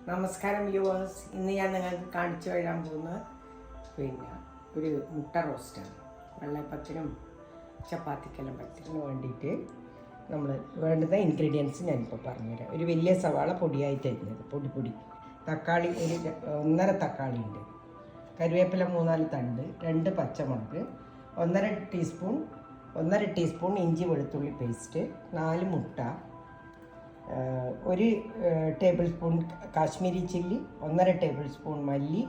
നമസ്കാരം വ്യൂവേഴ്സ്. ഇന്ന് ഞാൻ നിങ്ങൾക്ക് കാണിച്ചു തരാൻ പോകുന്നത് ഒരു മുട്ട റോസ്റ്റാണ്. വെള്ളയപ്പത്തിനും ചപ്പാത്തിക്കെല്ലാം പത്തിനും വേണ്ടിയിട്ട് നമ്മൾ വേണ്ടുന്ന ഇൻഗ്രീഡിയൻസ് ഞാനിപ്പോൾ പറഞ്ഞുതരാം. ഒരു വലിയ സവാള പൊടിയായിട്ട് അരിഞ്ഞത്, പൊടി. തക്കാളി ഒരു 1.5 തക്കാളി ഉണ്ട്. കറിവേപ്പില 3-4 തണ്ട്, 2 പച്ചമുളക്, 1.5 ടീസ്പൂൺ ഇഞ്ചി വെളുത്തുള്ളി പേസ്റ്റ്, 4 മുട്ട, 1 table spoon Kashmiri chilli, 1.5 table spoon മല്ലി,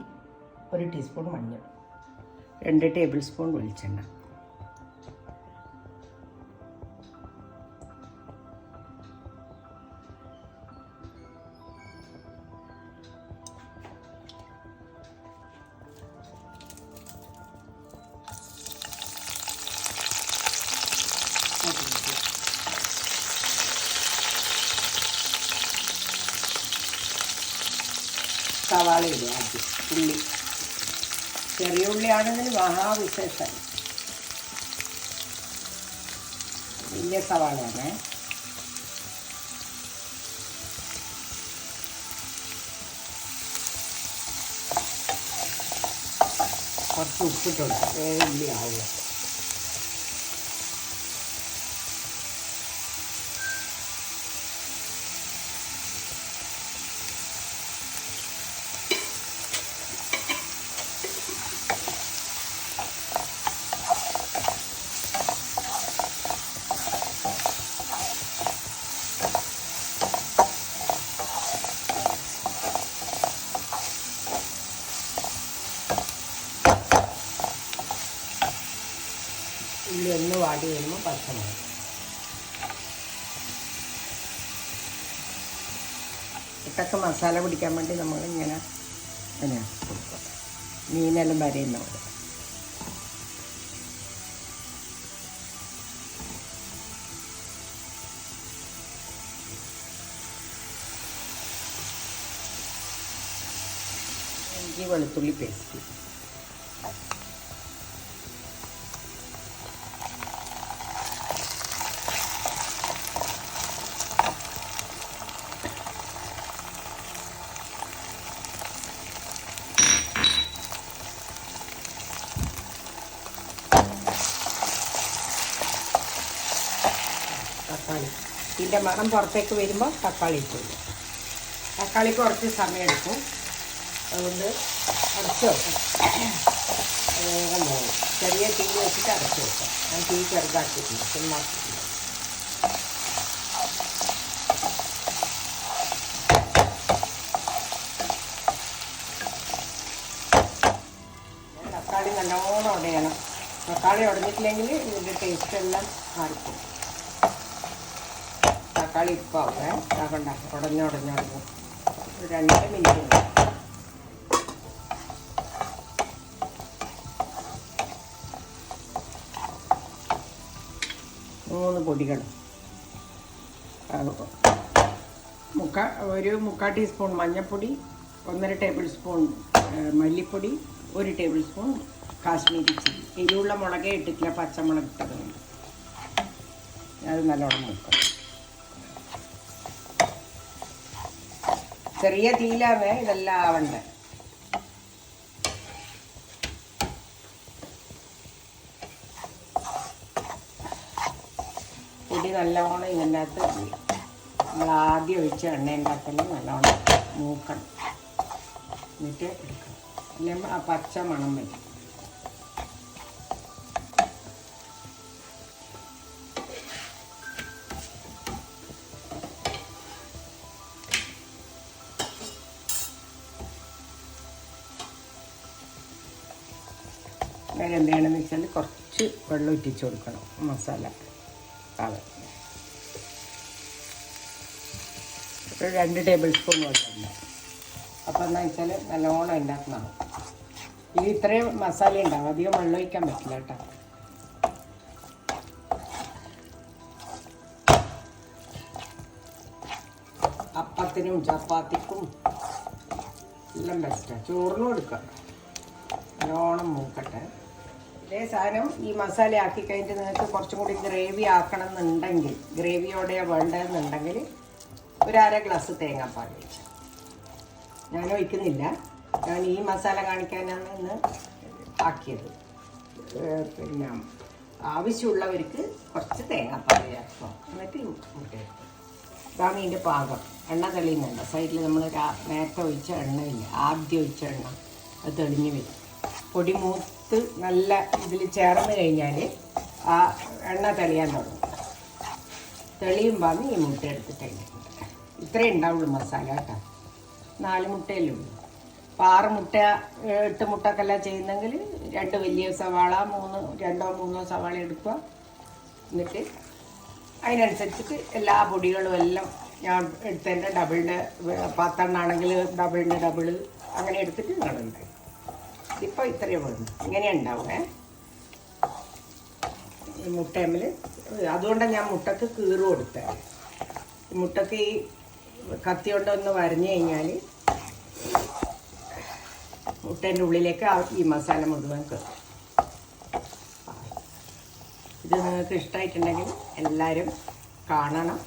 1 ടീസ്പൂൺ മഞ്ഞൾ, 2 ടേബിൾ സ്പൂൺ വെളിച്ചെണ്ണ. സവാള ഇടുക ആദ്യം. ഉള്ളി, ചെറിയ ഉള്ളിയാണെങ്കിൽ മഹാവിശേഷമായി. വലിയ സവാളയാണ്. കുറച്ച് ഉപ്പിട്ടുണ്ട്, വേറെ ഉള്ളി ആവുക. ഉള്ളി ഒന്ന് വാടി വരുമ്പോൾ പച്ചമുളക്. ഇട്ടൊക്കെ മസാല പിടിക്കാൻ വേണ്ടി നമ്മളിങ്ങനെ കൊടുക്കും. മീനെല്ലാം വരയുന്ന പോലെ. ഇഞ്ചി വെളുത്തുള്ളി പേസ്റ്റ്, തക്കാളി. ഇതിൻ്റെ മണം പുറത്തേക്ക് വരുമ്പോൾ തക്കാളി ഇട്ടു. തക്കാളി കുറച്ച് സമയം എടുക്കും, അതുകൊണ്ട് അടച്ചു വെക്കാം. വേഗം പോകും. ചെറിയ തീ വെച്ചിട്ട് അടച്ചു വെക്കാം. ഞാൻ തീ ചെറുതാക്കിയിട്ടുണ്ട്, സിമ്മാക്കിയിട്ടുണ്ട്. തക്കാളി നല്ലോണം ഉടയണം. തക്കാളി ഉടഞ്ഞിട്ടില്ലെങ്കിൽ ഇതിൻ്റെ ടേസ്റ്റ് എല്ലാം മാറിപ്പോകും. തക്കാളി ഇപ്പോൾ ആവേ ആകണ്ട, ഉടഞ്ഞുടഞ്ഞു 2 മിനിറ്റ്. 3 പൊടികൾ, 1/4 ടീസ്പൂൺ മഞ്ഞൾപ്പൊടി, 1.5 ടേബിൾ സ്പൂൺ മല്ലിപ്പൊടി, 1 ടേബിൾ സ്പൂൺ കാശ്മീരി ചില്ലി. എരിവുള്ള മുളകേ ഇട്ടിട്ടില്ല, പച്ചമുളക് ഇട്ടതുണ്ട്. അത് നല്ലോണം മുക്കണം. ചെറിയ തീയിലാണ് ഇതെല്ലാം ആവണ്ടേ. പൊടി നല്ലോണം ഇതിൻ്റെ അകത്ത് നമ്മൾ ആദ്യം ഒഴിച്ച എണ്ണേൻ്റെ അകത്തെല്ലാം നല്ലോണം മൂക്കണം, എന്നിട്ട് എടുക്കണം. അല്ലെങ്കിൽ ആ പച്ച മണം വരും. വേറെ എന്ത് ചെയ്യണമെന്ന് വെച്ചാൽ കുറച്ച് വെള്ളം ഇറ്റിച്ച് കൊടുക്കണം. മസാല ആകെ 2 ടേബിൾ സ്പൂൺ വെള്ളം ഉണ്ടാവും. അപ്പോൾ എന്താ വെച്ചാൽ നല്ലോണം ഉണ്ടാക്കുന്നതാണ്. ഇത് ഇത്രയും മസാല ഉണ്ടാവും, അധികം വെള്ളം ഒഴിക്കാൻ പറ്റില്ല കേട്ടോ. അപ്പത്തിനും ചപ്പാത്തിക്കും എല്ലാം ബെസ്റ്റാണ്. ചോറിനും എടുക്കാം. നല്ലോണം മൂക്കട്ടെ. ഇതേ സാധനം ഈ മസാല ആക്കി കഴിഞ്ഞിട്ട് നിങ്ങൾക്ക് കുറച്ചും കൂടി ഗ്രേവി ആക്കണം എന്നുണ്ടെങ്കിൽ, ഗ്രേവിയോടെ വേണ്ടതെന്നുണ്ടെങ്കിൽ 1/2 ഗ്ലാസ് തേങ്ങാപ്പാൽ ഒഴിച്ചു. ഞാൻ ഒഴിക്കുന്നില്ല. ഞാൻ ഈ മസാല കാണിക്കാനാണ് ഇന്ന് ആക്കിയത്. പിന്നെ ആവശ്യമുള്ളവർക്ക് കുറച്ച് തേങ്ങാപ്പാൽ ചേർക്കുക. എന്നിട്ട് മുട്ട എടുക്കും. ഇതാണ് ഇതിൻ്റെ പാകം. എണ്ണ തെളിയുന്നുണ്ട്. സൈഡിൽ നമ്മൾ നേരത്തെ ഒഴിച്ച എണ്ണയില്ല, ആദ്യം ഒഴിച്ച എണ്ണ അത് തെളിഞ്ഞ് വരും. പൊടി മൂത്ത് നല്ല ഇതിൽ ചേർന്ന് കഴിഞ്ഞാൽ ആ എണ്ണ തെളിയാൻ തുടങ്ങും. തെളിയുമ്പോൾ ഈ മുട്ട എടുത്തിട്ടുണ്ട്. ഇത്രയേ ഉണ്ടാവുള്ളൂ മസാല കേട്ടോ. 4 മുട്ടയല്ലേ ഉള്ളൂ. അപ്പോൾ 6 മുട്ട 8 മുട്ടക്കെല്ലാം ചെയ്യുന്നെങ്കിൽ 2 വലിയ സവാള 2-3 സവാള എടുക്കുക. എന്നിട്ട് അതിനനുസരിച്ചിട്ട് എല്ലാ പൊടികളും എല്ലാം ഞാൻ എടുത്തതിൻ്റെ ഡബിളിൻ്റെ 10 എണ്ണാണെങ്കിൽ ഡബിളിൻ്റെ ഡബിള് അങ്ങനെ എടുത്തിട്ട് നിങ്ങളുണ്ടായി. ഇപ്പോൾ ഇത്രയേ വേണം. ഇങ്ങനെ ഉണ്ടാവുമേ ഈ മുട്ടയമ്മിൽ. അതുകൊണ്ടാണ് ഞാൻ മുട്ടക്ക് കീറ് കൊടുത്തത്. മുട്ടക്ക് ഈ കത്തി കൊണ്ടൊന്ന് വരഞ്ഞു കഴിഞ്ഞാൽ മുട്ടേൻ്റെ ഉള്ളിലേക്ക് ഈ മസാല മുഴുവൻ കയറും. ഇത് നിങ്ങൾക്ക് ഇഷ്ടമായിട്ടുണ്ടെങ്കിൽ എല്ലാവരും കാണണം,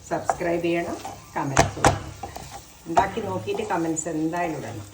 സബ്സ്ക്രൈബ് ചെയ്യണം, കമൻസ് ചെയ്യണം. ഉണ്ടാക്കി നോക്കിയിട്ട് കമൻസ് എന്തായാലും ഇടണം.